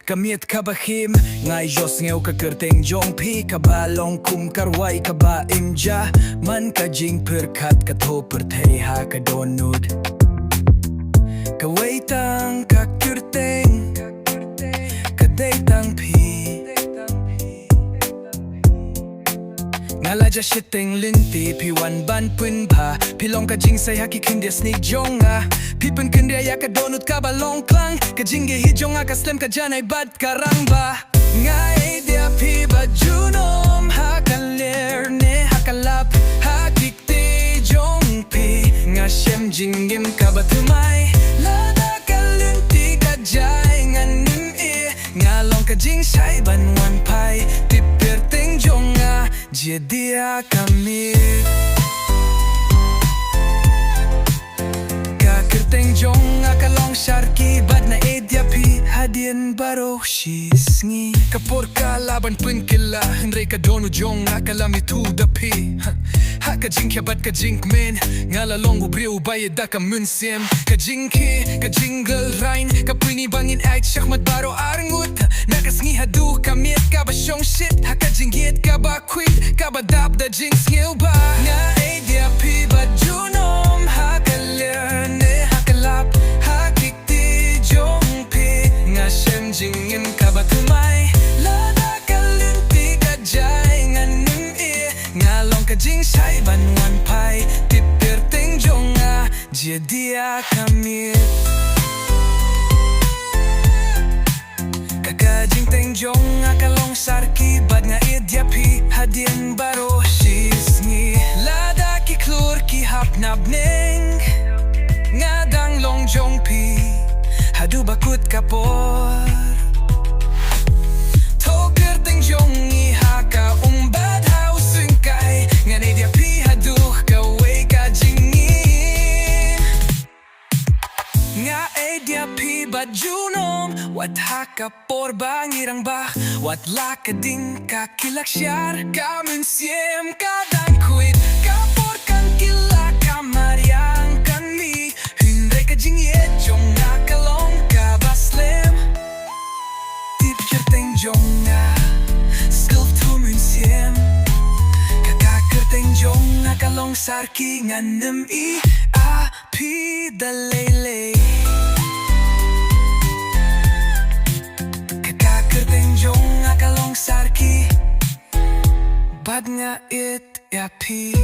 kamiet kabahim ngai jos ngeu ka kerteng jong pi kaba long kum karwai kaba imja man ka jing perkat ka tho perthei ha ka donud ka waitang ka kerteng ka deitang pi ngala ja shiteng linti pi wan ban pun pa pi long ka jing sai haki kindia sneak jonga pi pen kindia ya ka donut ka balong klang ka jing ge hi jonga ka slim ka janai bad karang ba ngai dia pi ba junom ha ka ler ne ha ka lap ha kikti jong pi nga shem jingim ka ba thymmai la da ka linti ka jai ngan nim e nga long ka jing sai ban wan pai tip per teng jonga dia kami ka kerteng jong akalong sharki bad na edia pi hadien baro shisngi kapor ka laban pun kila henry ka donu jong akalami tu da pi ha ka jing kya bad ka jing men ngala longu briu baye da ka munsem ka jing ki ka jingle rain ka puni bangin ait shakmat baro arngut nakasngi hadu kamiet ka ba shong shit ha ka jingiet ka ba quit ka ba dap da jing skill ba nga edia pi ba junom ha ka lerne ha ka lap ha kikti jong pi nga shem jingim ka ba thymmai la da ka linti ka jai nga nim e nga long ka jing sai ban wan pai tip per teng jonga dia kami jing teng jong akalong sarki bad nga edia pi hadien baro shisngi lada ki klur ki hap nabneng nga dang long jong pi hadu bakut kapor toker teng jong i haka umbad hau swing kai nga edia pi hadu ka wei ka jingim nga edia pi bad junom wat haka por bangirang bah wat lakading kakilak syar kamun siem kadang kuit kapor kan kila kamariang kan mi hindai ka jingiet jong nakalong ka baslem tip kerteng jong na skilf tu mun siem kakakerteng jong nakalong sarki nganem i a pi dalele jong akalong sarki bad nga it ya pi